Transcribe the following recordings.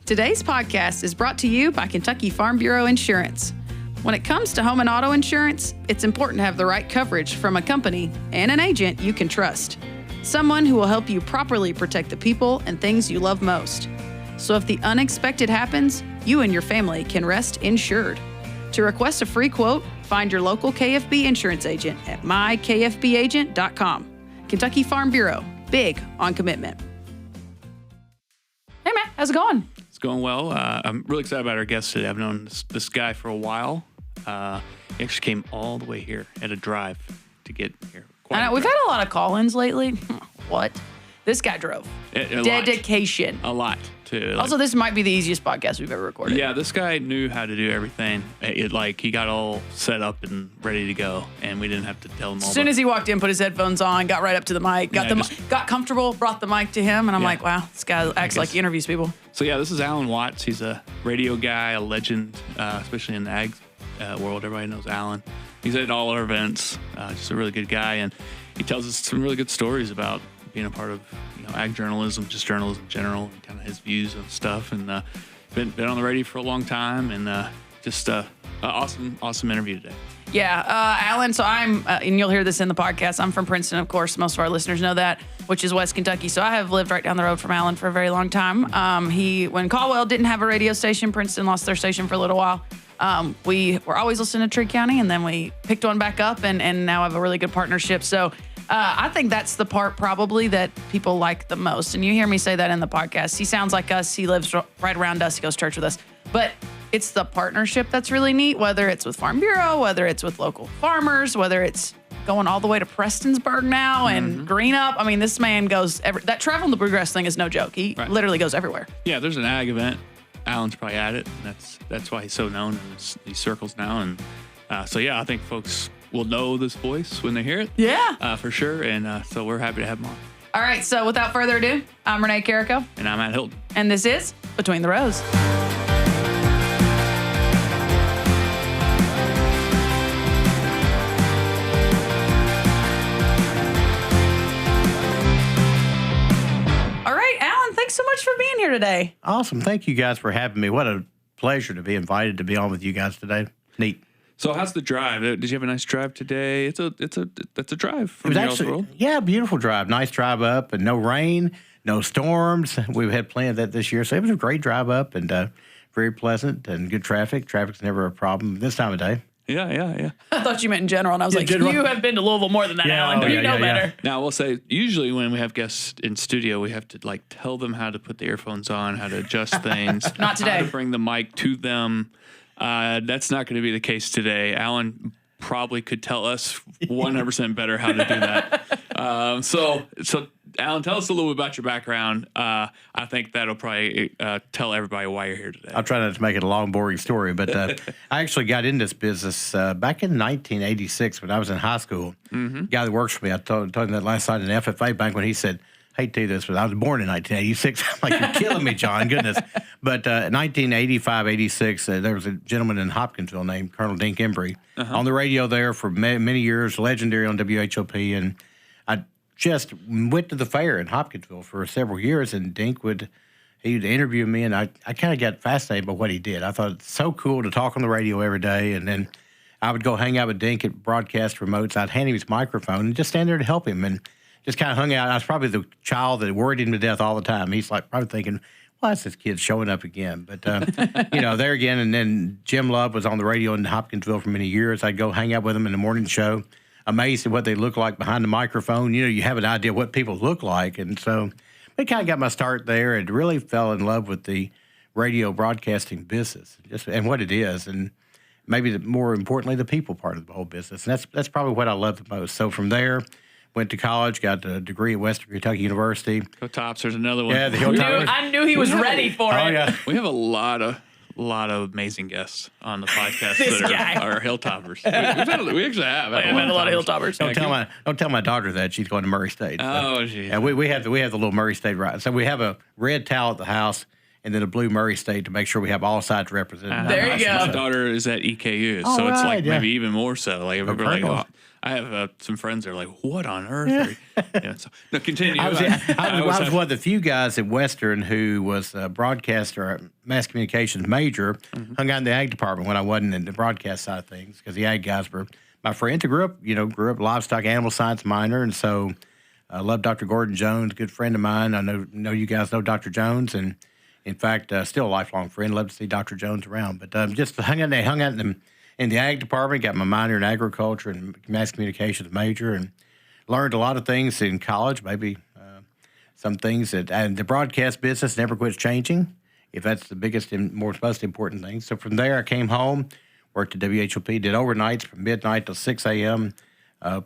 Today's podcast is brought to you by Kentucky Farm Bureau Insurance. When it comes to home and auto insurance, it's important to have the right coverage from a company and an agent you can trust. Someone who will help you properly protect the people and things you love most. So if the unexpected happens, you and your family can rest insured. To request a free quote, find your local KFB insurance agent at mykfbagent.com. Kentucky Farm Bureau, big on commitment. Hey, Matt, how's it going? It's going well. I'm really excited about our guest today. I've known this guy for a while. He actually came all the way here at a drive to get here. I know, we've had a lot of call-ins lately. What? This guy drove. Dedication. A lot, too. Also, this might be the easiest podcast we've ever recorded. Yeah, this guy knew how to do everything. He got all set up and ready to go, and we didn't have to tell him all. As soon as he walked in, put his headphones on, got right up to the mic, got comfortable, brought the mic to him, and I'm like, wow, this guy acts like he interviews people. So yeah, this is Alan Watts. He's a radio guy, a legend, especially in the ag world. Everybody knows Alan. He's at all our events. Just a really good guy, and he tells us some really good stories about being a part of ag journalism, just journalism in general, and kind of his views on stuff. And been on the radio for a long time, and just awesome interview today. Yeah, Alan, so I'm, and you'll hear this in the podcast, I'm from Princeton, of course. Most of our listeners know that, which is West Kentucky. So I have lived right down the road from Alan for a very long time. When Caldwell didn't have a radio station, Princeton lost their station for a little while. We were always listening to Tree County, and then we picked one back up and now have a really good partnership. So I think that's the part probably that people like the most. And you hear me say that in the podcast. He sounds like us. He lives right around us. He goes to church with us. But it's the partnership that's really neat, whether it's with Farm Bureau, whether it's with local farmers, whether it's going all the way to Prestonsburg now and Greenup. I mean, this man goes, that travel in the bluegrass thing is no joke. He literally goes everywhere. Yeah, there's an ag event. Alan's probably at it. And that's why he's so known in these circles now. And so, yeah, I think folks will know this voice when they hear it. Yeah. For sure. And so we're happy to have him on. All right. So without further ado, I'm Renee Carrico. And I'm Matt Hilton. And this is Between the Rows. All right, Alan, thanks so much for being here today. Awesome. Thank you guys for having me. What a pleasure to be invited to be on with you guys today. Neat. So how's the drive? Did you have a nice drive today? That's a drive from y'all's world. Yeah, beautiful drive. Nice drive up, and no rain, no storms. We've had plenty of that this year, so it was a great drive up and very pleasant and good traffic. Traffic's never a problem this time of day. Yeah. I thought you meant in general, and I was like, you have been to Louisville more than that, Alan. You know better. Now, we'll say, usually when we have guests in studio, we have to tell them how to put the earphones on, how to adjust things. Not today. How to bring the mic to them. That's not going to be the case today. Alan probably could tell us 100% better how to do that. So Alan, tell us a little bit about your background. I think that'll probably tell everybody why you're here today. I'll try not to make it a long, boring story, but I actually got into this business back in 1986 when I was in high school. The guy that works for me, I told him that last night in the FFA bank when he said, I hate to do this, but I was born in 1986. I'm like, you're killing me, John. Goodness. But 1985, 86, there was a gentleman in Hopkinsville named Colonel Dink Embry on the radio there for many years, legendary on WHOP. And I just went to the fair in Hopkinsville for several years, and Dink would interview me, and I kind of got fascinated by what he did. I thought it's so cool to talk on the radio every day, and then I would go hang out with Dink at broadcast remotes. I'd hand him his microphone and just stand there to help him, and just kind of hung out. I was probably the child that worried him to death all the time. He's probably thinking, why is this kid showing up again? But, there again. And then Jim Love was on the radio in Hopkinsville for many years. I'd go hang out with him in the morning show, amazed at what they look like behind the microphone. You have an idea what people look like. And so it kind of got my start there and really fell in love with the radio broadcasting business and what it is. And maybe more importantly, the people part of the whole business. And that's probably what I love the most. So from there, went to college, got a degree at Western Kentucky University. Hilltops, there's another one. Yeah, the Hilltops. I knew he was ready for it. Yeah. We have a lot of amazing guests on the podcast that are Hilltoppers. We actually have. I've had a lot of Hilltoppers. Don't tell my daughter that. She's going to Murray State. So. Oh, geez. Yeah, we have the little Murray State ride. So we have a red towel at the house, and then a blue Murray state to make sure we have all sides represented. There you go. My daughter is at EKU, Oh, so it's right, like yeah. maybe even more so. Like people are like, Cardinals. oh, I have some friends that are like, what on earth? Are you? Yeah, so, no, continue. I was one of the few guys at Western who was a broadcaster, a mass communications major, hung out in the ag department when I wasn't in the broadcast side of things because the ag guys were my friends. I grew up livestock animal science minor, and so I love Dr. Gordon Jones, good friend of mine. I know you guys know Dr. Jones, and in fact, still a lifelong friend. Love to see Dr. Jones around, but just hung out in the ag department, got my minor in agriculture and mass communications major, and learned a lot of things in college, maybe some things and the broadcast business never quits changing, if that's the biggest and most important thing. So from there, I came home, worked at WHOP, did overnights from midnight till 6 a.m.,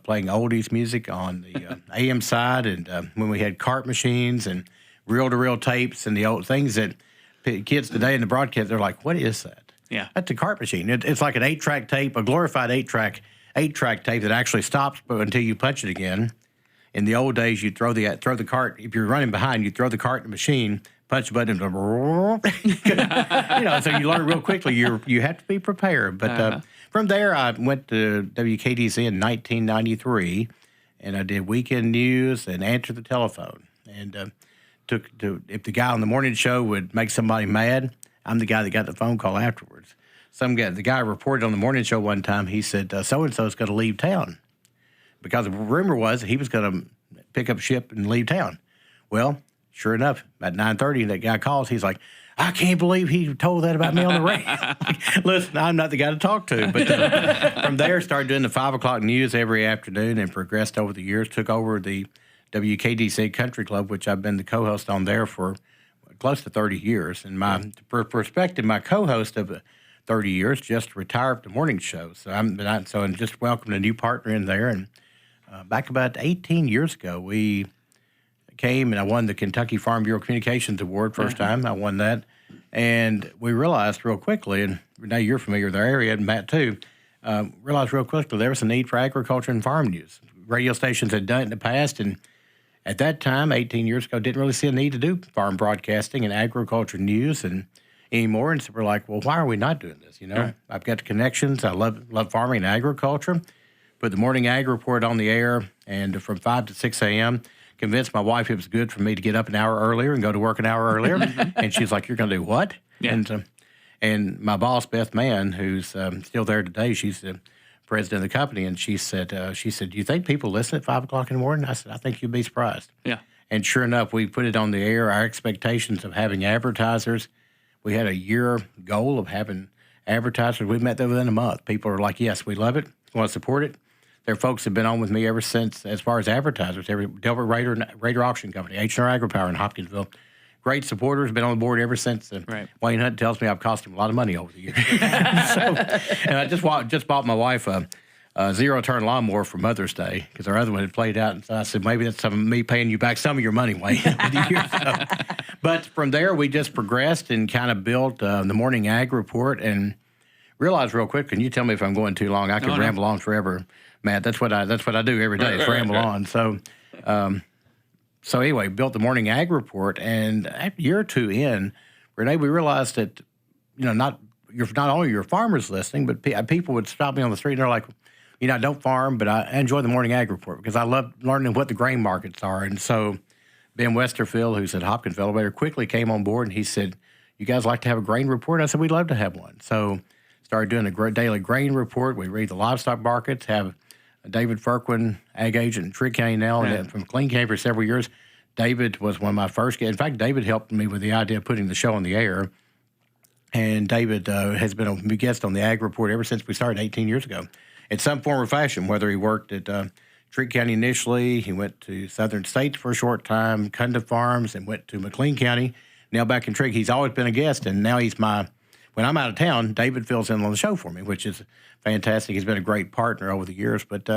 playing oldies music on the AM side, and when we had cart machines and reel-to-reel tapes and the old things that kids today in the broadcast, they're like, what is that? Yeah. That's a cart machine. It's like an 8-track tape, a glorified 8-track tape that actually stops until you punch it again. In the old days, you'd throw the cart. If you're running behind, you'd throw the cart in the machine, punch the button, so you learn real quickly. You have to be prepared. But from there, I went to WKDZ in 1993, and I did weekend news and answered the telephone. And if the guy on the morning show would make somebody mad, I'm the guy that got the phone call afterwards. The guy reported on the morning show one time, he said, so-and-so is going to leave town. Because the rumor was that he was going to pick up ship and leave town. Well, sure enough, at 9:30, that guy calls. He's like, I can't believe he told that about me on the radio. Listen, I'm not the guy to talk to. But from there, started doing the 5 o'clock news every afternoon and progressed over the years, took over the WKDZ Country Club, which I've been the co-host on there for close to 30 years. And my perspective, my co-host of 30 years just retired from the morning show. So I'm just welcomed a new partner in there. And back about 18 years ago, we came and I won the Kentucky Farm Bureau Communications Award first time. I won that. And we realized real quickly, and Renee, you're familiar with our area, and Matt too, realized real quickly there was a need for agriculture and farm news. Radio stations had done it in the past, and at that time, 18 years ago, didn't really see a need to do farm broadcasting and agriculture news and anymore. And so we're like, well, why are we not doing this? Right. I've got the connections. I love farming and agriculture. Put the morning ag report on the air, and from 5 to 6 a.m., convinced my wife it was good for me to get up an hour earlier and go to work an hour earlier. And she's like, you're going to do what? Yeah. And my boss, Beth Mann, who's still there today, she's the president of the company, and she said, do you think people listen at 5 o'clock in the morning? I said, I think you'd be surprised. Yeah. And sure enough, we put it on the air. Our expectations of having advertisers, we had a year goal of having advertisers. We met them within a month. People are like, yes, we love it. We want to support it. There are folks that have been on with me ever since, as far as advertisers. Delbert Raider Auction Company, H&R AgriPower in Hopkinsville. Great supporters, been on the board ever since. Right. Wayne Hunt tells me I've cost him a lot of money over the years. And I just bought my wife a zero-turn lawnmower for Mother's Day because our other one had played out. And so I said, maybe that's some of me paying you back some of your money, Wayne, over the years. But from there, we just progressed and kind of built the Morning Ag Report and realized real quick, and you tell me if I'm going too long, I could ramble on forever, Matt. That's what I do every day, is ramble on. So anyway, built the Morning Ag Report, and a year or two in, Renee, we realized that, not only your farmers listening, but people would stop me on the street and they're like, I don't farm, but I enjoy the Morning Ag Report because I love learning what the grain markets are. And so Ben Westerfield, who's at Hopkinsville Elevator, quickly came on board and he said, you guys like to have a grain report? I said, we'd love to have one. So started doing a daily grain report. We read the livestock markets, have David Firquin, ag agent in Trigg County now, and from McLean County for several years. David was one of my first guests. In fact, David helped me with the idea of putting the show on the air. And David has been a guest on the Ag Report ever since we started 18 years ago. In some form or fashion, whether he worked at Trigg County initially, he went to Southern States for a short time, Cunda Farms, and went to McLean County. Now back in Trigg, he's always been a guest, and now he's when I'm out of town, David fills in on the show for me, which is fantastic. He's been a great partner over the years. But,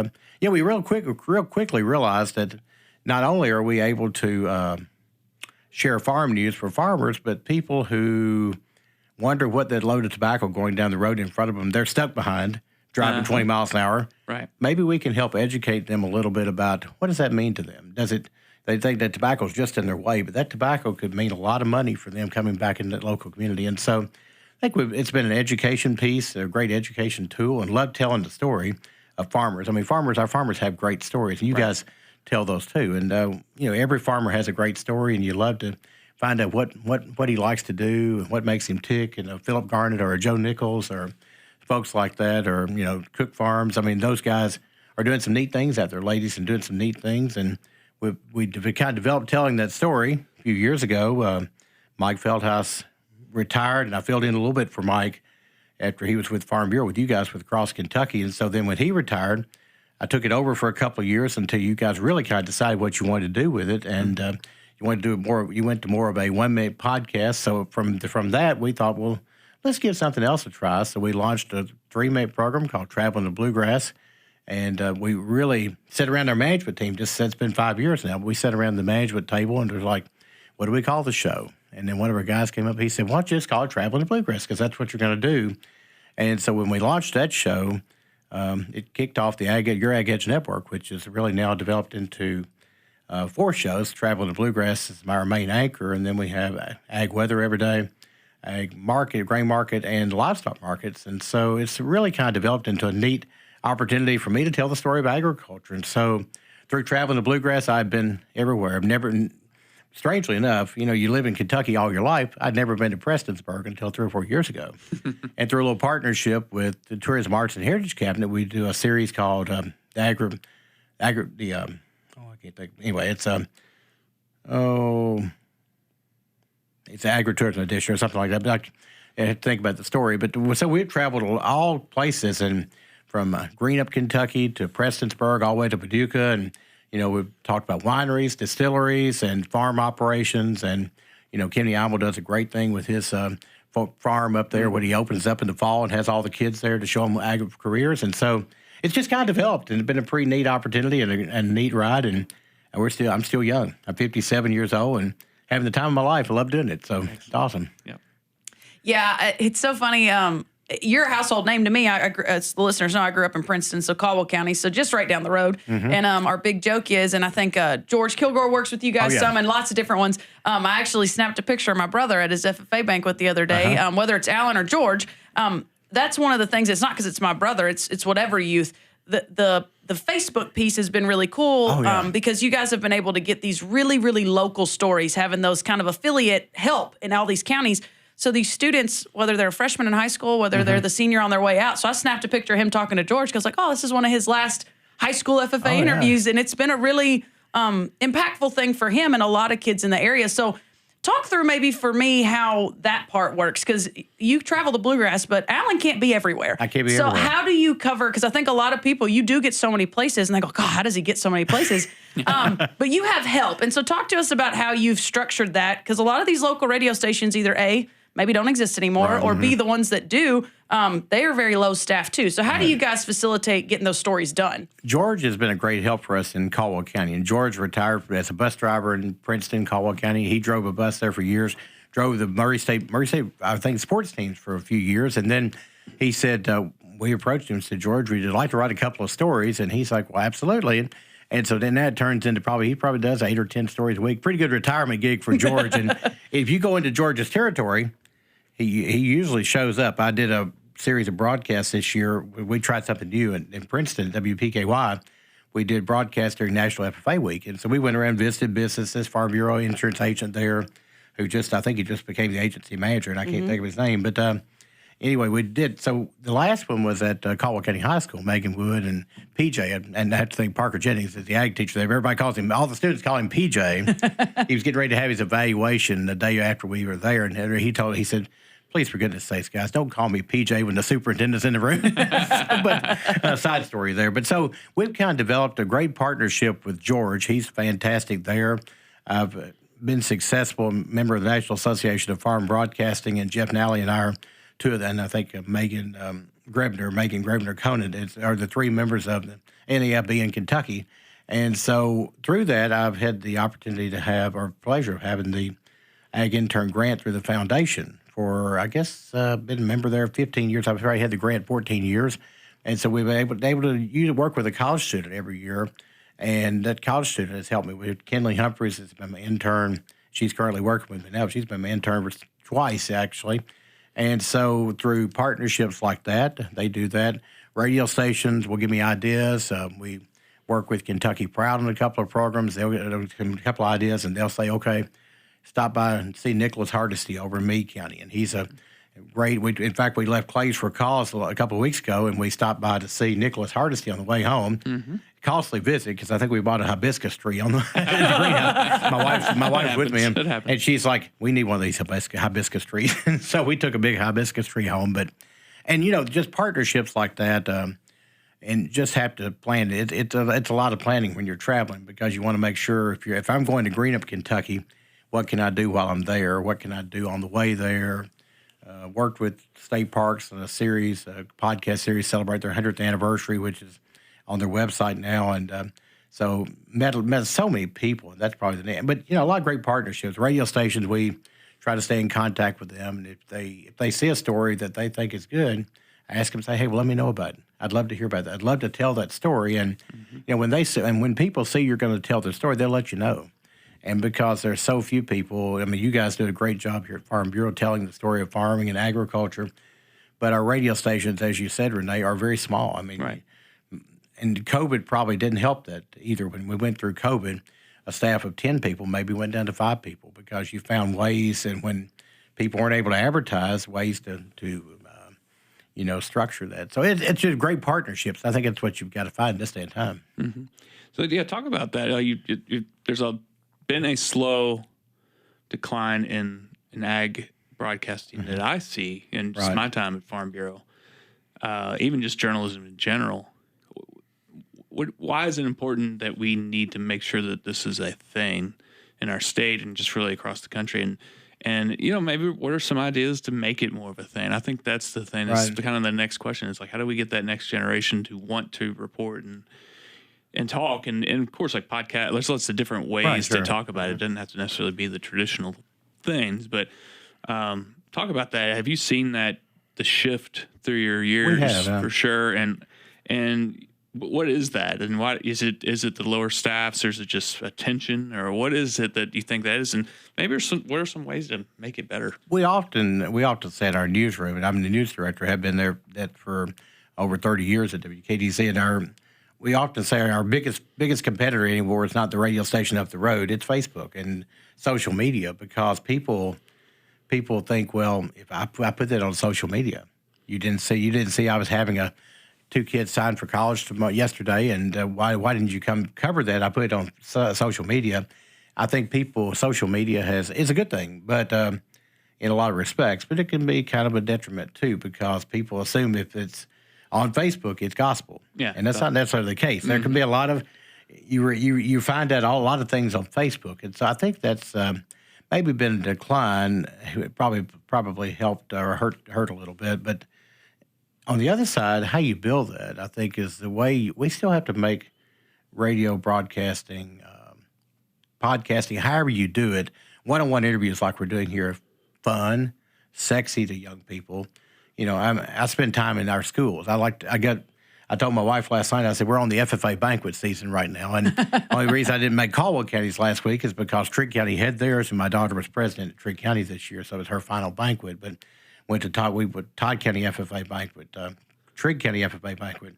we real quickly realized that not only are we able to share farm news for farmers, but people who wonder what that load of tobacco going down the road in front of them, they're stuck behind, driving 20 miles an hour. Right. Maybe we can help educate them a little bit about what does that mean to them? Does it they think that tobacco is just in their way, but that tobacco could mean a lot of money for them coming back into the local community. And so I think it's been an education piece, a great education tool, and love telling the story of farmers. I mean, our farmers have great stories, and you guys tell those too. And, every farmer has a great story, and you love to find out what he likes to do and what makes him tick. And Philip Garnett or Joe Nichols or folks like that, or, Cook Farms. I mean, those guys are doing some neat things out there, ladies, and doing some neat things. And we kind of developed telling that story a few years ago. Mike Feldhaus retired, and I filled in a little bit for Mike after he was with Farm Bureau with you guys with Cross Kentucky. And so then when he retired, I took it over for a couple of years until you guys really kind of decided what you wanted to do with it. And you wanted to do more. You went to more of a 1-minute podcast. So from that, we thought, well, let's give something else a try. So we launched a 3-minute program called Traveling the Bluegrass. And we really sat around our management team. It's been 5 years now. But we sat around the management table and was like, what do we call the show? And then one of our guys came up. He said, why don't you just call it Traveling the Bluegrass? Because that's what you're going to do. And so when we launched that show, it kicked off Your Ag Edge Network, which is really now developed into 4 shows. Traveling the Bluegrass is our main anchor. And then we have Ag Weather every day, Ag Market, Grain Market, and Livestock Markets. And so it's really kind of developed into a neat opportunity for me to tell the story of agriculture. And so through Traveling the Bluegrass, I've been everywhere. I've never, strangely enough, you live in Kentucky all your life. I'd never been to Prestonsburg until 3 or 4 years ago. And through a little partnership with the Tourism Arts and Heritage Cabinet, we do a series called I can't think. Anyway, it's Agritourism Edition or something like that. But I have to think about the story. But so we've traveled all places, and from Greenup, Kentucky to Prestonsburg, all the way to Paducah. And, we've talked about wineries, distilleries, and farm operations. And, Kenny Imel does a great thing with his farm up there when he opens up in the fall and has all the kids there to show them ag careers. And so it's just kind of developed, and it's been a pretty neat opportunity and a neat ride. And I'm still young. I'm 57 years old and having the time of my life. I love doing it. So it's awesome. Yep. Yeah, it's so funny. You're a household name to me. As the listeners know, I grew up in Princeton, so Caldwell County, so just right down the road. Mm-hmm. And our big joke is, and I think George Kilgore works with you guys some, and lots of different ones. I actually snapped a picture of my brother at his FFA banquet the other day. Whether it's Alan or George, that's one of the things. It's not because it's my brother. It's whatever youth. The Facebook piece has been really cool because you guys have been able to get these really, really local stories, having those kind of affiliate help in all these counties. So these students, whether they're a freshman in high school, whether they're the senior on their way out. So I snapped a picture of him talking to George because this is one of his last high school FFA interviews. And it's been a really impactful thing for him and a lot of kids in the area. So talk through maybe for me how that part works, because you travel the Bluegrass, but Alan can't be everywhere. I can't be everywhere. So how do you cover, because I think a lot of people, you do get so many places and they go, God, how does he get so many places? But you have help. And so talk to us about how you've structured that, because a lot of these local radio stations either A, maybe don't exist anymore, or B, the ones that do, they are very low staffed too. So how do you guys facilitate getting those stories done? George has been a great help for us in Caldwell County. And George retired as a bus driver in Princeton, Caldwell County. He drove a bus there for years, drove the Murray State, I think, sports teams for a few years. And then he said, we approached him and said, George, we'd like to write a couple of stories. And he's like, well, absolutely. And so then that turns into he probably does 8 or 10 stories a week. Pretty good retirement gig for George. And if you go into George's territory, he usually shows up. I did a series of broadcasts this year. We tried something new in Princeton, WPKY. We did broadcast during National FFA Week. And so we went around and visited businesses, Farm Bureau insurance agent there, who I think he just became the agency manager, and I can't think of his name. But anyway, we did. So the last one was at Caldwell County High School, Megan Wood and PJ. And I have to think Parker Jennings is the ag teacher there. Everybody calls him, all the students call him PJ. He was getting ready to have his evaluation the day after we were there. And he said, please, for goodness sakes, guys, don't call me PJ when the superintendent's in the room. But side story there. But so we've kind of developed a great partnership with George. He's fantastic there. I've been successful member of the National Association of Farm Broadcasting, and Jeff Nally and I are two of them. And I think Megan Grebner Conan are the 3 members of the NAFB in Kentucky. And so through that, I've had the opportunity to have, or pleasure of having, the Ag Intern grant through the foundation for, I guess, been a member there 15 years. I've already had the grant 14 years. And so we've been able to work with a college student every year And that college student has helped me with. Kenley Humphreys has been my intern. She's currently working with me now. She's been my intern for twice, actually. And so through partnerships like that, they do that. Radio stations will give me ideas. We work with Kentucky Proud on a couple of programs. They'll get a couple of ideas, and they'll say, okay, stop by and see Nicholas Hardesty over in Meade County. And he's a great, in fact, we left Clays for cause a couple of weeks ago, and we stopped by to see Nicholas Hardesty on the way home. Mm-hmm. Costly visit, because I think we bought a hibiscus tree on the greenhouse. My wife's with me, and she's like, we need one of these hibiscus trees. And so we took a big hibiscus tree home. And just partnerships like that, and just have to plan it. It's a lot of planning when you're traveling, because you want to make sure if I'm going to Greenup, Kentucky, what can I do while I'm there? What can I do on the way there? Worked with state parks on a podcast series, celebrate their 100th anniversary, which is on their website now. And so met so many people, and that's probably the name. But, a lot of great partnerships. Radio stations, we try to stay in contact with them. And if they see a story that they think is good, I ask them, say, hey, well, let me know about it. I'd love to hear about that. I'd love to tell that story. And, when people see you're going to tell their story, they'll let you know. And because there's so few people, you guys do a great job here at Farm Bureau telling the story of farming and agriculture. But our radio stations, as you said, Renee, are very small. Right. And COVID probably didn't help that either. When we went through COVID, a staff of 10 people maybe went down to 5 people, because you found ways, and when people weren't able to advertise, ways to structure that. So it's just great partnerships. I think that's what you've got to find this day and time. Mm-hmm. So, talk about that. There's been a slow decline in ag broadcasting that I see in just my time at Farm Bureau, even just journalism in general. Why is it important that we need to make sure that this is a thing in our state and just really across the country? And maybe what are some ideas to make it more of a thing? I think that's the thing. That's kind of the next question. It's like, how do we get that next generation to want to report and talk? And of course, like podcast, there's lots of different ways to talk about it. It doesn't have to necessarily be the traditional things, but talk about that. Have you seen the shift through your years? We have, for sure. And what is that? And why is it the lower staffs, or is it just attention, or what is it that you think that is? And maybe what are some ways to make it better? We often say in our newsroom, and I'm the news director, have been there for over 30 years at WKDZ, and we often say our biggest competitor anymore is not the radio station up the road, it's Facebook and social media, because people think, well, if I put that on social media, you didn't see I was having 2 kids signed for college yesterday, and why didn't you come cover that? I put it on social media. I think social media is a good thing, but in a lot of respects, but it can be kind of a detriment too, because people assume if it's on Facebook, it's gospel. Yeah, and that's not necessarily the case. There can be a lot of you find out a lot of things on Facebook, and so I think that's maybe been a decline. It probably helped or hurt a little bit, but on the other side, how you build that, I think, is the way we still have to make radio broadcasting, podcasting, however you do it, one-on-one interviews like we're doing here, fun, sexy to young people. I spend time in our schools. I told my wife last night, I said, we're on the FFA banquet season right now. And the only reason I didn't make Caldwell counties last week is because Trigg County had theirs, and my daughter was president at Trigg County this year, so it was her final banquet. But went to Todd County FFA banquet, Trigg County FFA banquet,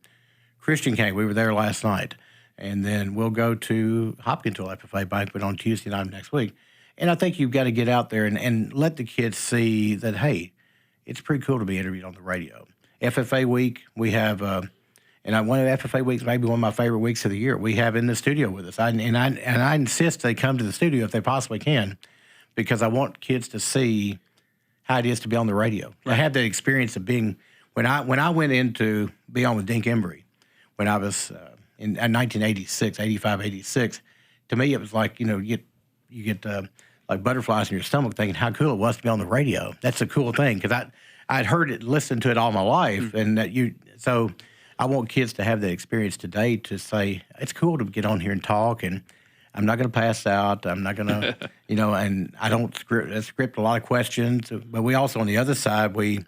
Christian County. We were there last night. And then we'll go to Hopkinsville FFA banquet on Tuesday night of next week. And I think you've got to get out there and let the kids see that, hey, it's pretty cool to be interviewed on the radio. FFA week, we have, one of the FFA weeks, maybe one of my favorite weeks of the year, we have in the studio with us. I insist they come to the studio if they possibly can, because I want kids to see how it is to be on the radio. Right. I had that experience of being, when I went in to be on with Dink Embry, when I was in 1986, 85, 86, to me it was like, you get like butterflies in your stomach thinking how cool it was to be on the radio. That's a cool thing, because I'd heard it, listened to it all my life, and so I want kids to have that experience today, to say it's cool to get on here and talk, and I'm not going to pass out. I'm not going to, and I don't script a lot of questions. But we also, on the other side, we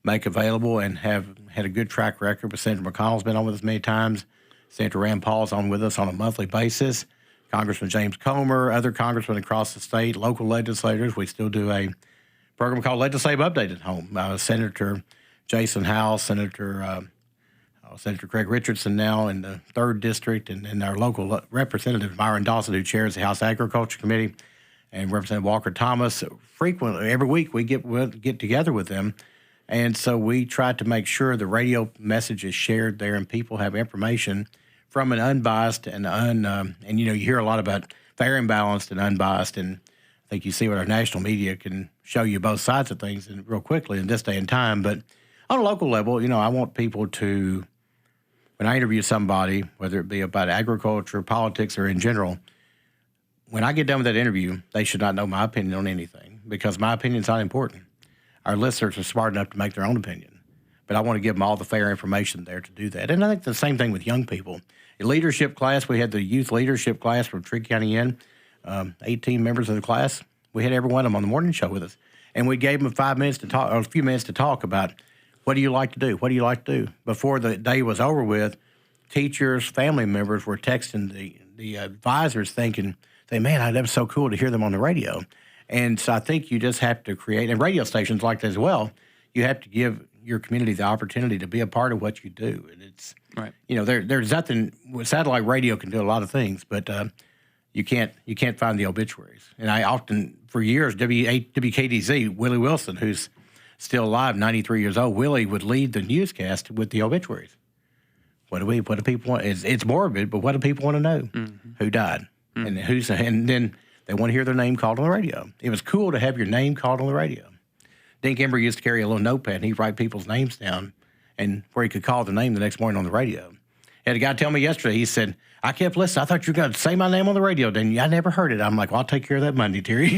make available and have had a good track record with Senator McConnell's been on with us many times, Senator Rand Paul's on with us on a monthly basis. Congressman James Comer, other congressmen across the state, local legislators. We still do a program called Legislative Update at Home. Senator Jason Howell, Senator Craig Richardson now in the 3rd District, and our local representative, Myron Dawson, who chairs the House Agriculture Committee, and Representative Walker Thomas. Frequently, every week, we get together with them. And so we try to make sure the radio message is shared there and people have information from an unbiased and you hear a lot about fair and balanced and unbiased, and I think you see what our national media can show you both sides of things and real quickly in this day and time. But on a local level, I want people to, when I interview somebody, whether it be about agriculture, politics, or in general, when I get done with that interview, they should not know my opinion on anything because my opinion is not important. Our listeners are smart enough to make their own opinion, but I want to give them all the fair information there to do that. And I think the same thing with young people. In leadership class, we had the youth leadership class from Trigg County Inn, 18 members of the class. We had every one of them on the morning show with us. And we gave them 5 minutes to talk, or a few minutes to talk about what do you like to do? What do you like to do? Before the day was over with, teachers, family members were texting the advisors saying, man, that was so cool to hear them on the radio. And so I think you just have to create, and radio stations like that as well, you have to give your community the opportunity to be a part of what you do. And it's, right. There's nothing, satellite radio can do a lot of things, but you can't find the obituaries. And I often, for years, WKDZ, Willie Wilson, who's still alive, 93 years old, Willie would lead the newscast with the obituaries. What do people want? It's morbid, but what do people want to know? Mm-hmm. Who died? Mm-hmm. And then they want to hear their name called on the radio. It was cool to have your name called on the radio. Dink Ember used to carry a little notepad, and he'd write people's names down, and where he could call the name the next morning on the radio. Had a guy tell me yesterday, he said, I kept listening. I thought you were going to say my name on the radio, didn't you? I never heard it. I'm like, well, I'll take care of that Monday, Terry.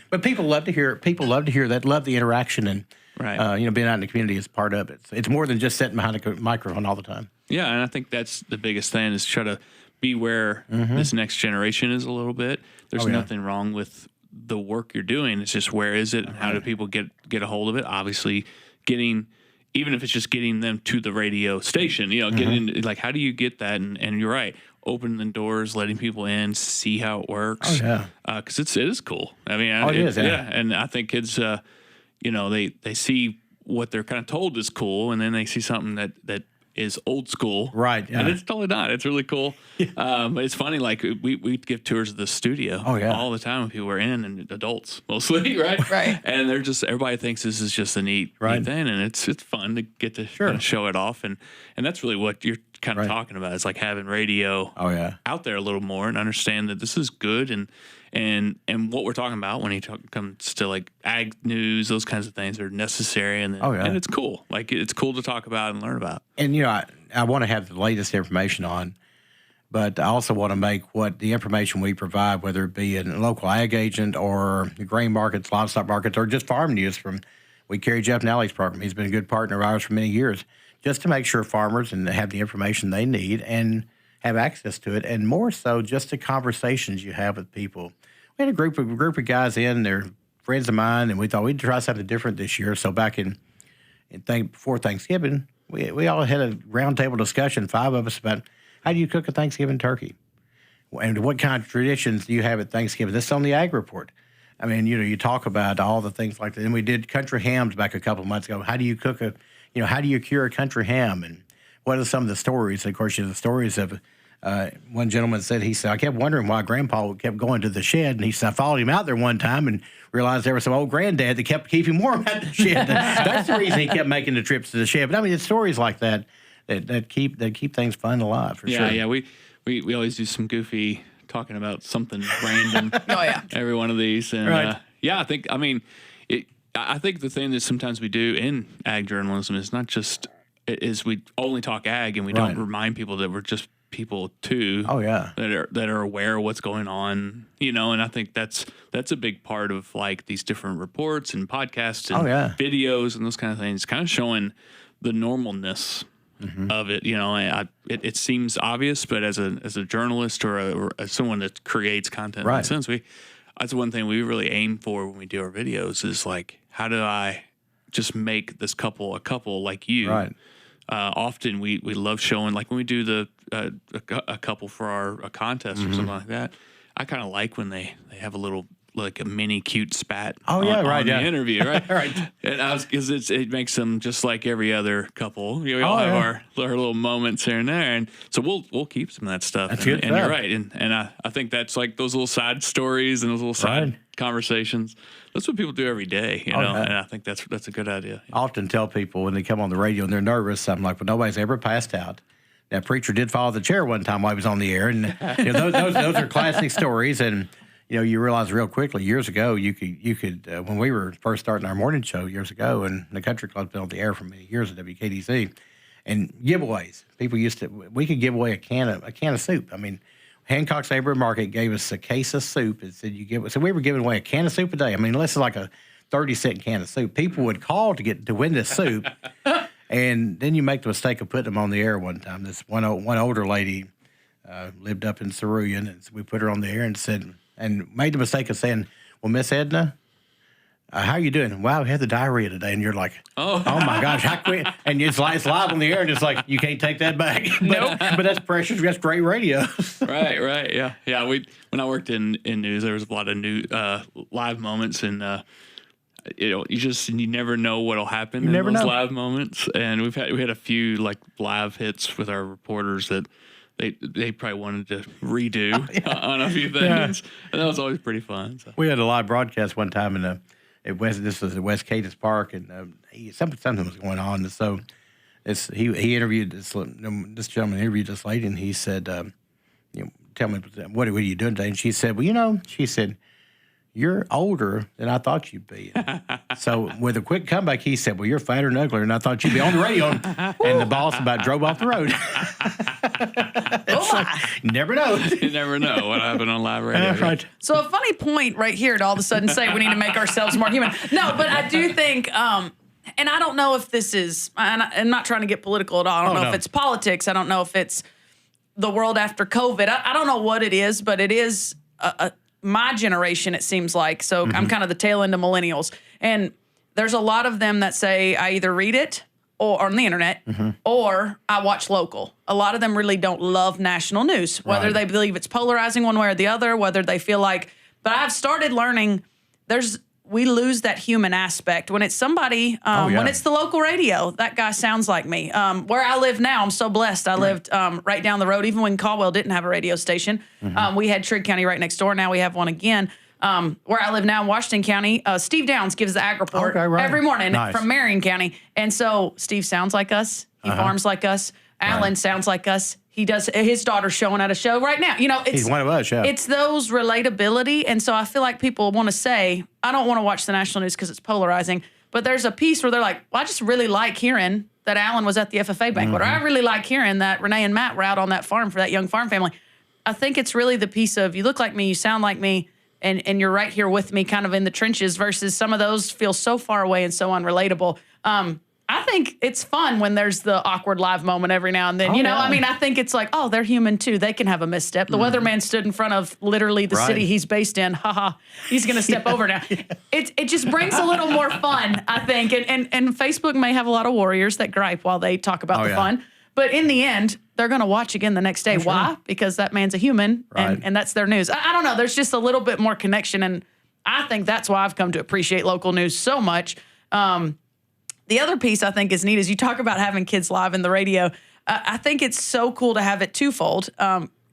But people love to hear it. People love to hear that, love the interaction, and right. Being out in the community is part of it. It's more than just sitting behind a microphone all the time. Yeah, and I think that's the biggest thing is try to be where this next generation is a little bit. There's nothing wrong with the work you're doing. It's just where is it and how do people get a hold of it? Obviously, even if it's just getting them to the radio station, getting like how do you get that? And you're right, opening the doors, letting people in, see how it works. Oh yeah, because it is cool. I mean, it is. Yeah, and I think kids, they see what they're kind of told is cool, and then they see something that is old school. Right. Yeah. And it's totally not. It's really cool. But it's funny, like we give tours of the studio all the time when people are in, and adults mostly, right? Right. And they're just, everybody thinks this is just a neat thing, and it's fun to get to kind of show it off. And that's really what you're kind of talking about. It's like having radio out there a little more and understand that this is good and what we're talking about when comes to like ag news, those kinds of things are necessary, and it's cool. Like it's cool to talk about and learn about. And I want to have the latest information on, but I also want to make what the information we provide, whether it be a local ag agent or the grain markets, livestock markets, or just farm news we carry Jeff Nally's program. He's been a good partner of ours for many years, just to make sure farmers have the information they need and have access to it, and more so just the conversations you have with people. We had a group of guys in, they're friends of mine, and we thought we'd try something different this year. So back before Thanksgiving, we all had a roundtable discussion, 5 of us, about how do you cook a Thanksgiving turkey? And what kind of traditions do you have at Thanksgiving? This is on the Ag Report. I mean, you talk about all the things like that. And we did country hams back a couple of months ago. How do you cook how do you cure a country ham? And what are some of the stories? Of course, the stories of one gentleman said, I kept wondering why Grandpa kept going to the shed. And he said, I followed him out there one time and realized there was some old granddad that kept keeping him warm at the shed. That's the reason he kept making the trips to the shed. But I mean, it's stories like that keep things fun and alive, for sure. Yeah, we always do some goofy talking about something random. Every one of these. And I think the thing that sometimes we do in ag journalism is not just we only talk ag and we don't remind people that we're just people too. That are aware of what's going on, and I think that's a big part of like these different reports and podcasts and videos and those kind of things, kind of showing the normalness of it. It seems obvious, but as a journalist or as someone that creates content in a sense, that's one thing we really aim for when we do our videos is like, how do I just make this couple a couple like you? often we love showing, like when we do the a couple for our contest or something like that. I kind of like when they have a little, like a mini cute spat on the interview, right? Right. And because it makes them just like every other couple. We all have our little moments here and there, and so we'll keep some of that stuff. That's and good you're right, and I think that's like those little side stories and those little side conversations. That's what people do every day, you know. And I think that's a good idea. I often tell people when they come on the radio and they're nervous, I'm like, well, nobody's ever passed out. That preacher did fall off the chair one time while he was on the air, and those are classic stories. And you realize real quickly years ago you could when we were first starting our morning show years ago, and the country club's been on the air for many years at WKDZ, and giveaways. People we could give away a can of soup. I mean, Hancock Sabre Market gave us a case of soup and said so we were giving away a can of soup a day. I mean, less than like a 30-cent can of soup. People would call to win this soup. And then you make the mistake of putting them on the air one time. This one older lady lived up in Cerulean, and so we put her on the air and made the mistake of saying, well, Miss Edna, how are you doing? Wow, we had the diarrhea today. And you're like, oh my gosh, how quick. And it's live on the air, and it's like, you can't take that back. But that's precious. That's great radio. Right. Yeah. When I worked in news, there was a lot of new live moments, and you never know what'll happen in those live moments. And we had a few like live hits with our reporters that they probably wanted to redo on a few things, and that was always pretty fun. So. We had a live broadcast one time this was at West Cadiz Park, and something was going on, and so he interviewed this gentleman interviewed this lady, and he said, tell me what are you doing today? And she said, well, you're older than I thought you'd be. So with a quick comeback, he said, well, you're fatter and uglier than I thought you'd be on the radio. And the boss about drove off the road. You never know. You never know what happened on live radio. Right. So a funny point right here to all of a sudden say we need to make ourselves more human. No, but I do think, and I don't know if this is, and I'm not trying to get political at all. I don't know if it's politics. I don't know if it's the world after COVID. I don't know what it is, but it is my generation, it seems like. So I'm kind of the tail end of millennials. And there's a lot of them that say I either read it or on the internet or I watch local. A lot of them really don't love national news, whether they believe it's polarizing one way or the other, whether they feel like, but I've started learning we lose that human aspect. When it's somebody, when it's the local radio, that guy sounds like me. Where I live now, I'm so blessed. I lived right down the road, even when Caldwell didn't have a radio station. We had Trigg County right next door. Now we have one again. Where I live now in Washington County, Steve Downs gives the ag report every morning from Marion County. And so Steve sounds like us. He farms like us. Alan sounds like us. He does. His daughter's showing at a show right now. He's one of us. Yeah, it's those relatability, and so I feel like people want to say, I don't want to watch the national news because it's polarizing. But there's a piece where they're like, well, I just really like hearing that Alan was at the FFA banquet, or I really like hearing that Renee and Matt were out on that farm for that young farm family. I think it's really the piece of you look like me, you sound like me, and you're right here with me, kind of in the trenches. Versus some of those feel so far away and so unrelatable. I think it's fun when there's the awkward live moment every now and then. I mean, I think it's like, oh, they're human too. They can have a misstep. The weatherman stood in front of literally the city he's based in. He's going to step over now. It just brings a little more fun, I think. And Facebook may have a lot of warriors that gripe while they talk about the fun. But in the end, they're going to watch again the next day. Why? Because that man's a human, and that's their news. I don't know. There's just a little bit more connection, and I think that's why I've come to appreciate local news so much. The other piece I think is neat is you talk about having kids live in the radio. I think it's so cool to have it twofold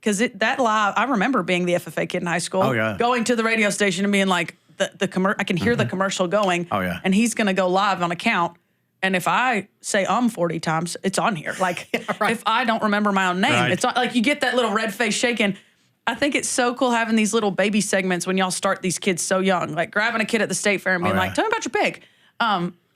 because that live, I remember being the FFA kid in high school, going to the radio station and being like, I can hear the commercial going, and he's going to go live on a count. And if I say 40 times, it's on here. Like if I don't remember my own name, it's on, like you get that little red face shaking. I think it's so cool having these little baby segments when y'all start these kids so young, like grabbing a kid at the state fair and being like, tell me about your pig.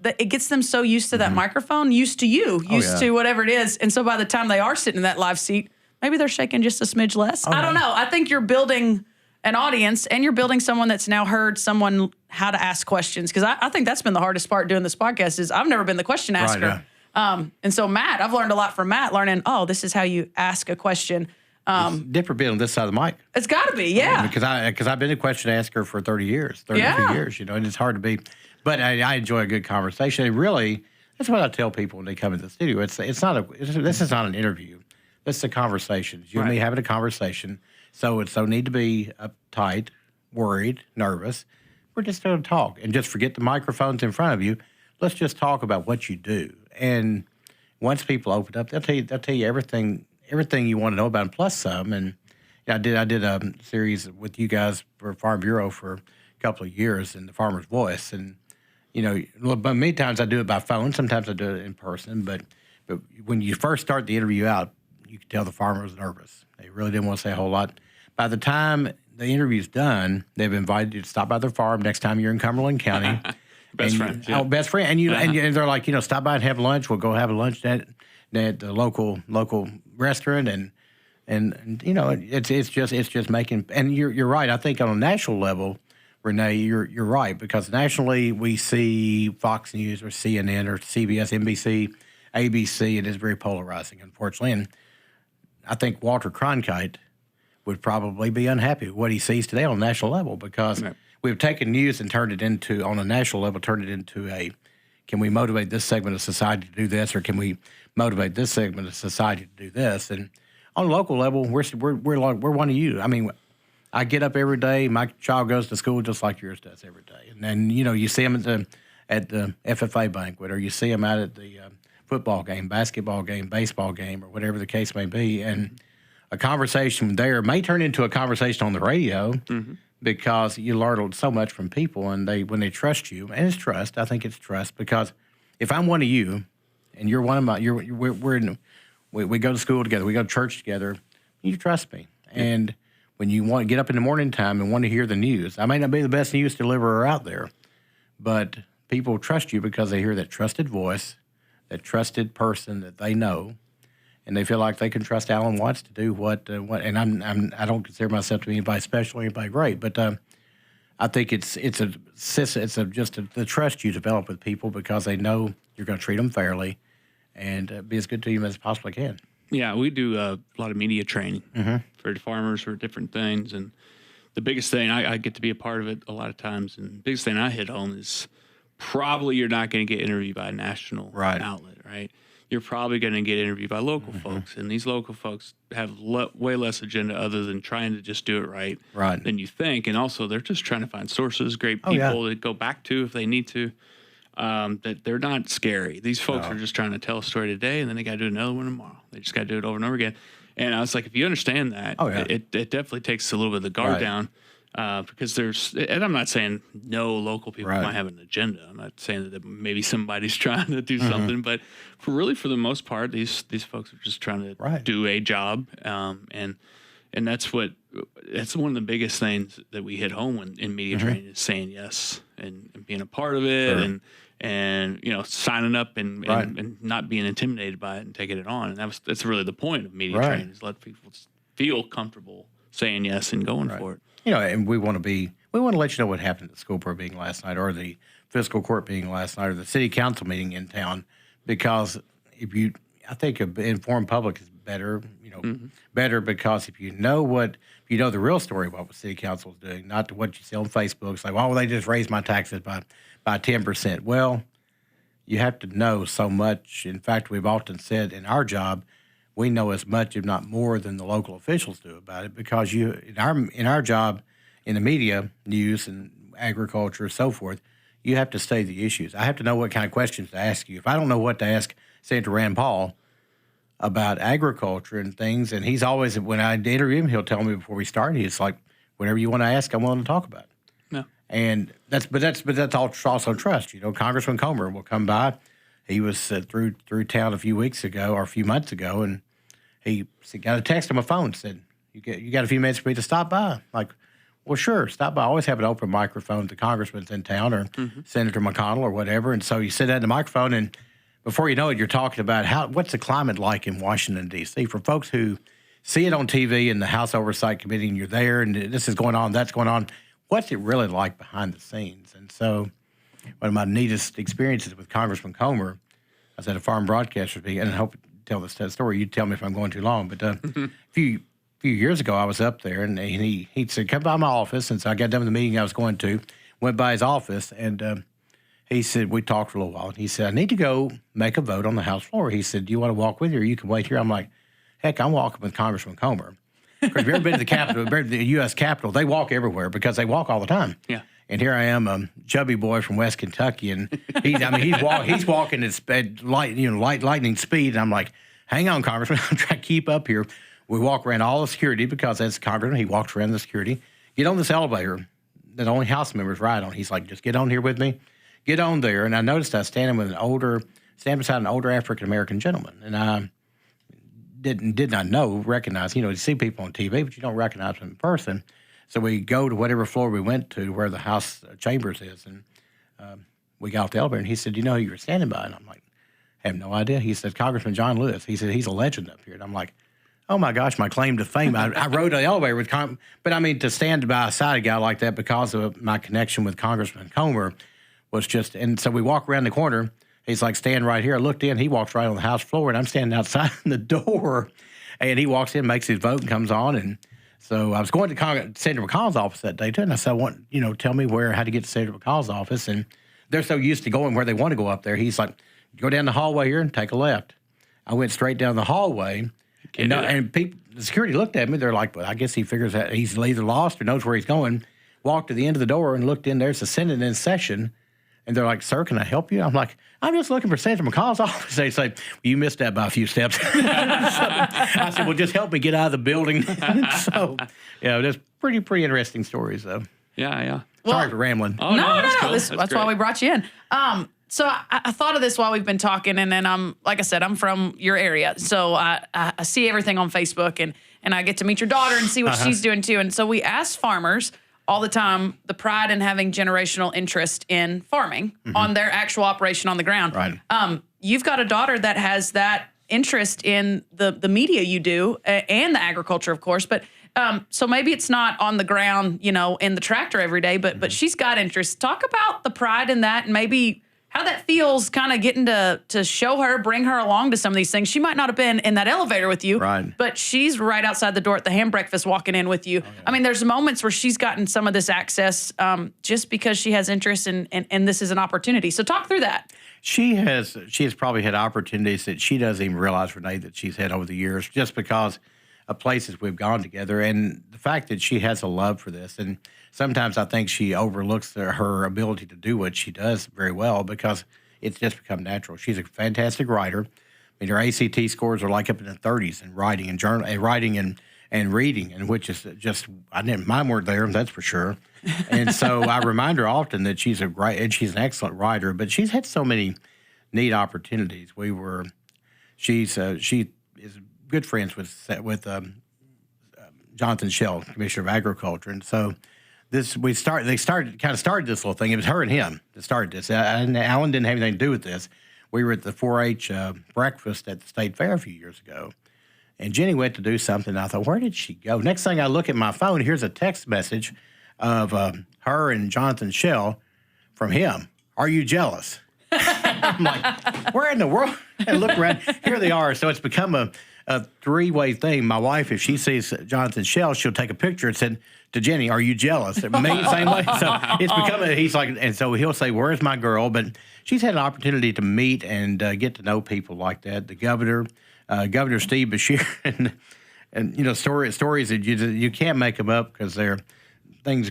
That it gets them so used to that microphone, used to you, to whatever it is. And so by the time they are sitting in that live seat, maybe they're shaking just a smidge less. I don't know. I think you're building an audience and you're building someone that's now heard someone how to ask questions. Because I think that's been the hardest part doing this podcast is I've never been the question asker. And so Matt, I've learned a lot from Matt, learning, this is how you ask a question. It's different being on this side of the mic. It's got to be, because I've been a question asker for 32 years, and it's hard to be. But I enjoy a good conversation. And really, That's what I tell people when they come in the studio. This is not an interview. This is a conversation. You and me having a conversation. So it's no need to be uptight, worried, nervous. We're just going to talk and just forget the microphones in front of you. Let's just talk about what you do. And once people open up, they'll tell you everything you want to know about, and plus some. And I did a series with you guys for Farm Bureau for a couple of years in the Farmer's Voice, and but many times I do it by phone. Sometimes I do it in person. But when you first start the interview out, you can tell the farmer was nervous. They really didn't want to say a whole lot. By the time the interview's done, they've invited you to stop by their farm next time you're in Cumberland County. Best friend. Oh, best friend. And they're like, stop by and have lunch. We'll go have a lunch at the local restaurant. And it's just making. And you're right. I think on a national level, Renee, you're right, because nationally we see Fox News or CNN or CBS, NBC, ABC. It is very polarizing, unfortunately. And I think Walter Cronkite would probably be unhappy with what he sees today on a national level, because we've taken news and turned it into, on a national level, can we motivate this segment of society to do this, or can we motivate this segment of society to do this? And on a local level, we're one of you. I mean, I get up every day. My child goes to school just like yours does every day. And then, you see them at the FFA banquet, or you see them out at the football game, basketball game, baseball game, or whatever the case may be. And a conversation there may turn into a conversation on the radio, because you learn so much from people, and when they trust you, and it's trust. I think it's trust, because if I'm one of you, and you're one of my, we go to school together, we go to church together, you trust me. And when you want to get up in the morning time and want to hear the news, I may not be the best news deliverer out there, but people trust you because they hear that trusted voice, that trusted person that they know, and they feel like they can trust Alan Watts to do what. And I don't consider myself to be anybody special or anybody great, but I think it's just the trust you develop with people, because they know you're going to treat them fairly and be as good to you as possibly can. Yeah, we do a lot of media training for farmers for different things, and the biggest thing, I get to be a part of it a lot of times, and the biggest thing I hit home is probably you're not going to get interviewed by a national outlet, right? You're probably going to get interviewed by local folks, and these local folks have way less agenda other than trying to just do it right than you think, and also they're just trying to find sources, great people to go back to if they need to. That they're not scary. These folks are just trying to tell a story today, and then they got to do another one tomorrow. They just got to do it over and over again. And I was like, if you understand that, it definitely takes a little bit of the guard down, because and I'm not saying no local people might have an agenda. I'm not saying that maybe somebody's trying to do something, but for the most part, these folks are just trying to do a job. And that's one of the biggest things that we hit home in media training, is saying yes and being a part of it, and signing up and not being intimidated by it and taking it on. And that's really the point of media training, is let people feel comfortable saying yes and going for it. And we want to let you know what happened at the school board meeting last night, or the fiscal court meeting last night, or the city council meeting in town, because I think an informed public is better, better, because if you know the real story of what the city council is doing, not what you see on Facebook. It's like, well, they just raised my taxes by 10%. Well, you have to know so much. In fact, we've often said in our job, we know as much, if not more, than the local officials do about it, because in our job, in the media, news and agriculture, so forth, you have to study the issues. I have to know what kind of questions to ask you. If I don't know what to ask Senator Rand Paul about agriculture and things, and he's always, when I interview him, he'll tell me before we start, he's like, whatever you want to ask, I'm willing to talk about it. No. And that's also trust. Congressman Comer will come by. He was through town a few months ago, and he got a text on my phone, said, you got a few minutes for me to stop by? Like, well, sure, stop by. I always have an open microphone to congressman's in town, or Senator McConnell or whatever. And so you sit at the microphone, and before you know it, you're talking about what's the climate like in Washington, D.C. For folks who see it on TV in the House Oversight Committee, and you're there, and this is going on, that's going on, what's it really like behind the scenes? And so one of my neatest experiences with Congressman Comer, I was at a farm broadcaster meeting, and I hope to tell this story. You tell me if I'm going too long, but a few years ago, I was up there, and he said, come by my office. And so I got done with the meeting I was going to, went by his office, and he said, we talked for a little while. And he said, I need to go make a vote on the House floor. He said, do you want to walk with me or you can wait here? I'm like, heck, I'm walking with Congressman Comer. Because if you've ever been to the Capitol, the U.S. Capitol, they walk everywhere because they walk all the time. Yeah. And here I am, a chubby boy from West Kentucky, and he's walking at lightning speed. And I'm like, hang on, Congressman, I'm trying to keep up here. We walk around all the security because as Congressman, he walks around the security. Get on this elevator that only House members ride on. He's like, just get on here with me. Get on there. And I noticed I was standing beside an older African-American gentleman. And I did not recognize, you see people on TV, but you don't recognize them in person. So we go to whatever floor we went to where the House chambers is. And we got off the elevator and he said, you know who you were standing by? And I'm like, I have no idea. He said, Congressman John Lewis. He said, he's a legend up here. And I'm like, oh my gosh, my claim to fame. I rode the elevator with, but I mean, to stand beside a guy like that because of my connection with Congressman Comer was just, and so we walk around the corner. He's like, stand right here. I looked in, he walks right on the House floor, and I'm standing outside the door. And he walks in, makes his vote, and comes on. And so I was going to Senator McCall's office that day, too. And I said, tell me how to get to Senator McCall's office. And they're so used to going where they want to go up there. He's like, go down the hallway here and take a left. I went straight down the hallway. And the security looked at me. They're like, well, I guess he figures that he's either lost or knows where he's going. Walked to the end of the door and looked in. There's a Senate in session. And they're like, sir, can I help you? I'm like, I'm just looking for Senator McCall's office. They say, well, you missed that by a few steps. So I said, well, just help me get out of the building. So, there's pretty interesting stories, though. Yeah. Sorry for rambling. Oh, no. Cool. That's why we brought you in. So I thought of this while we've been talking, and then like I said, I'm from your area, so I see everything on Facebook, and I get to meet your daughter and see what she's doing too. And so we ask farmers all the time the pride in having generational interest in farming on their actual operation on the ground. Right. You've got a daughter that has that interest in the media you do and the agriculture, of course, but. So maybe it's not on the ground, in the tractor every day, but she's got interest. Talk about the pride in that and maybe how that feels kind of getting to show her, bring her along to some of these things. She might not have been in that elevator with you, right, but she's right outside the door at the ham breakfast walking in with you. Okay. I mean, there's moments where she's gotten some of this access just because she has interest and this is an opportunity. So talk through that. She has probably had opportunities that she doesn't even realize, Renee, that she's had over the years just because of places we've gone together and the fact that she has a love for this. And sometimes I think she overlooks her ability to do what she does very well because it's just become natural. She's a fantastic writer. I mean, her ACT scores are like up in the 30s in writing and writing and reading, and which is just mine weren't there, that's for sure. And so I remind her often that she's an excellent writer, but she's had so many neat opportunities. She is good friends with Jonathan Shell, Commissioner of Agriculture, and so they started this little thing. It was her and him that started this. And Alan didn't have anything to do with this. We were at the 4-H breakfast at the State Fair a few years ago, and Jenny went to do something. And I thought, where did she go? Next thing I look at my phone, here's a text message of her and Jonathan Shell from him. Are you jealous? I'm like, where in the world? And look around. Here they are. So it's become a three-way thing. My wife, if she sees Jonathan Shell, she'll take a picture and send to Jenny, are you jealous? Me, same way. So it's become he's like, and so he'll say, where's my girl? But she's had an opportunity to meet and get to know people like that. The governor, Governor Steve Beshear, and stories that you can't make them up because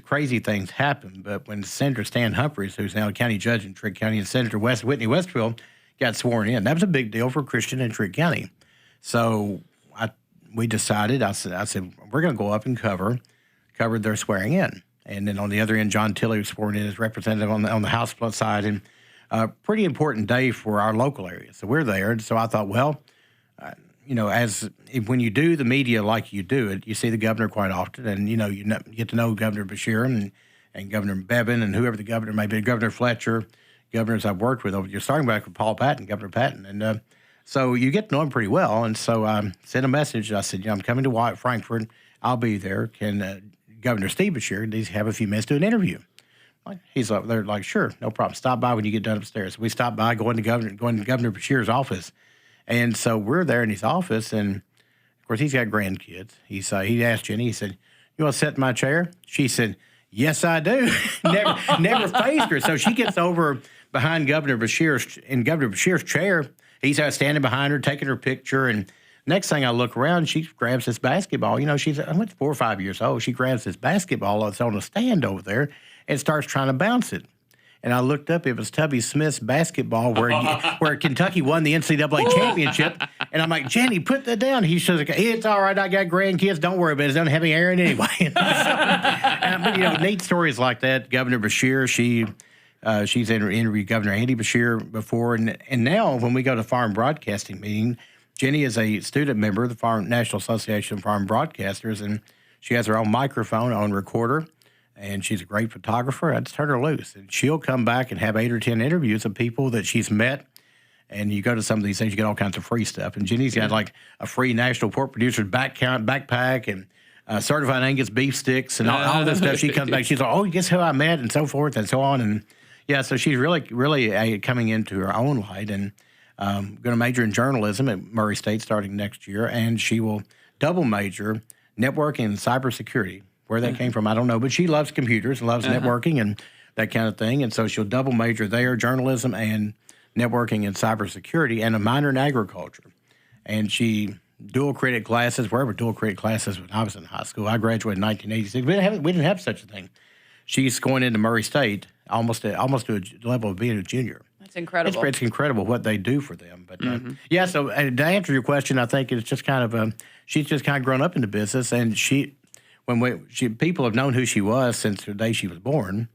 crazy things happen. But when Senator Stan Humphreys, who's now a county judge in Trigg County, and Senator Whitney Westfield got sworn in, that was a big deal for Christian in Trigg County. So we decided, I said, we're going to go up and covered their swearing in. And then on the other end, John Tilley was sworn in as representative on the House Plus side. And a pretty important day for our local area. So we're there. And so I thought, well, when you do the media like you do it, you see the governor quite often. And, you get to know Governor Beshear and Governor Bevin and whoever the governor may be, Governor Fletcher, governors I've worked with. You're starting back with Paul Patton, Governor Patton. And so you get to know him pretty well. And so I sent a message. I said, I'm coming to Frankfurt. I'll be there. Can Governor Steve Beshear, does he have a few minutes to do an interview? They're like, sure, no problem. Stop by when you get done upstairs. We stopped by, going to Governor Beshear's office. And so we're there in his office. And, of course, he's got grandkids. He asked Jenny, he said, you want to sit in my chair? She said, yes, I do. never fazed her. So she gets over behind Governor Bashir's chair. He's standing behind her, taking her picture. And next thing I look around, she grabs this basketball. You know, she's 4 or 5 years old. She grabs this basketball that's on a stand over there and starts trying to bounce it. And I looked up, it was Tubby Smith's basketball where Kentucky won the NCAA championship. And I'm like, Jenny, put that down. He says, it's all right. I got grandkids. Don't worry about it. It's unheavy Aaron anyway. But, you know, neat stories like that. Governor Bashir, she's interviewed Governor Andy Bashir before. And now when we go to farm broadcasting meeting, Jenny is a student member of the National Association of Farm Broadcasters, and she has her own microphone, own recorder. And she's a great photographer. I just turn her loose. And she'll come back and have 8 or 10 interviews of people that she's met. And you go to some of these things, you get all kinds of free stuff. And Jenny's got like a free National Pork Producers backpack and certified Angus beef sticks and all this stuff. She comes back. She's like, oh, guess who I met and so forth and so on. And yeah, so she's really coming into her own light and going to major in journalism at Murray State starting next year. And she will double major networking and cybersecurity. Where that came from, I don't know. But she loves computers and loves networking and that kind of thing. And so she'll double major there, journalism and networking and cybersecurity, and a minor in agriculture. And she dual credit classes, wherever dual credit classes when I was in high school. I graduated in 1986. We didn't have such a thing. She's going into Murray State almost to a level of being a junior. That's incredible. It's incredible what they do for them. But yeah, so to answer your question, I think it's just kind of she's just kind of grown up in the business, and people have known who she was since the day she was born,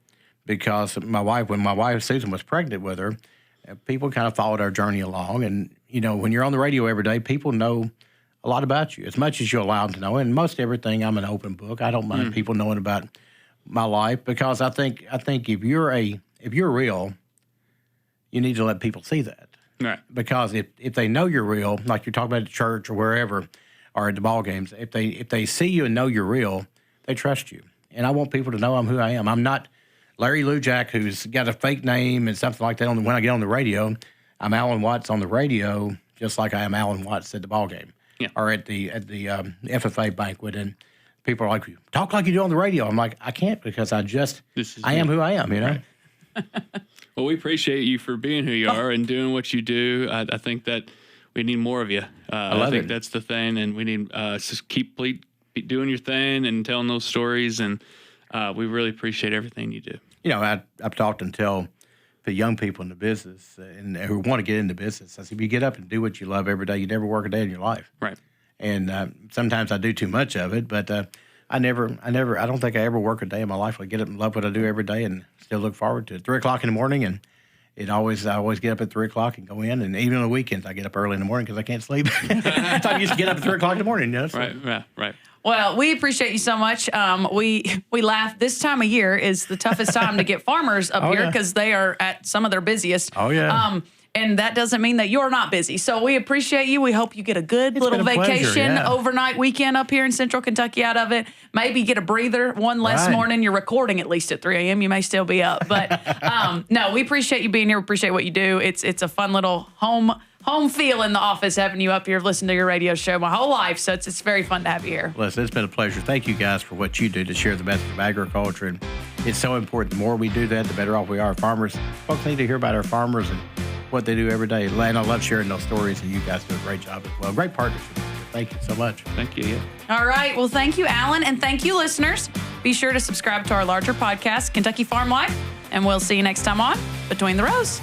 because when my wife Susan was pregnant with her, people kind of followed our journey along. And you know, when you're on the radio every day, people know a lot about you as much as you allow them to know. And most everything, I'm an open book. I don't mind people knowing about my life, because I think if you're real, you need to let people see that. Right. Because if they know you're real, like you're talking about at church or wherever, or at the ball games, if they see you and know you're real, they trust you. And I want people to know I'm who I am. I'm not Larry Lujak, who's got a fake name and something like that. When I get on the radio, I'm Alan Watts on the radio, just like I am Alan Watts at the ball game or at the FFA banquet. And people are like, talk like you do on the radio. I'm like, I can't, because I am who I am, you know? Right. Well, we appreciate you for being who you are and doing what you do. I think that we need more of you. I think that's the thing, and we need just keep doing your thing and telling those stories, and we really appreciate everything you do. You know, I've talked and tell the young people in the business and who want to get into business. I said, if you get up and do what you love every day, you never work a day in your life. Right. And sometimes I do too much of it, but I don't think I ever work a day in my life. I get up and love what I do every day and still look forward to it. 3 o'clock in the morning, and I always get up at 3 o'clock and go in. And even on the weekends, I get up early in the morning because I can't sleep. So I used to get up at 3 o'clock in the morning. You know, so. Right. Well, we appreciate you so much. We laugh. This time of year is the toughest time to get farmers up here, because they are at some of their busiest. Oh, yeah. And that doesn't mean that you're not busy. So we appreciate you. We hope you get a good little vacation, overnight weekend up here in Central Kentucky out of it. Maybe get a breather one less morning. You're recording at least at 3 a.m. You may still be up. But no, we appreciate you being here. We appreciate what you do. It's a fun little home feel in the office having you up here. I've listened to your radio show my whole life, so it's very fun to have you here. Listen, it's been a pleasure. Thank you guys for what you do to share the best of agriculture. And it's so important. The more we do that, the better off we are. Farmers, folks need to hear about our farmers and what they do every day. And I love sharing those stories, and you guys do a great job as well. Great partnership. Thank you so much. Thank you. Yeah. All right. Well, thank you, Alan, and thank you, listeners. Be sure to subscribe to our larger podcast, Kentucky Farm Life, and we'll see you next time on Between the Rows.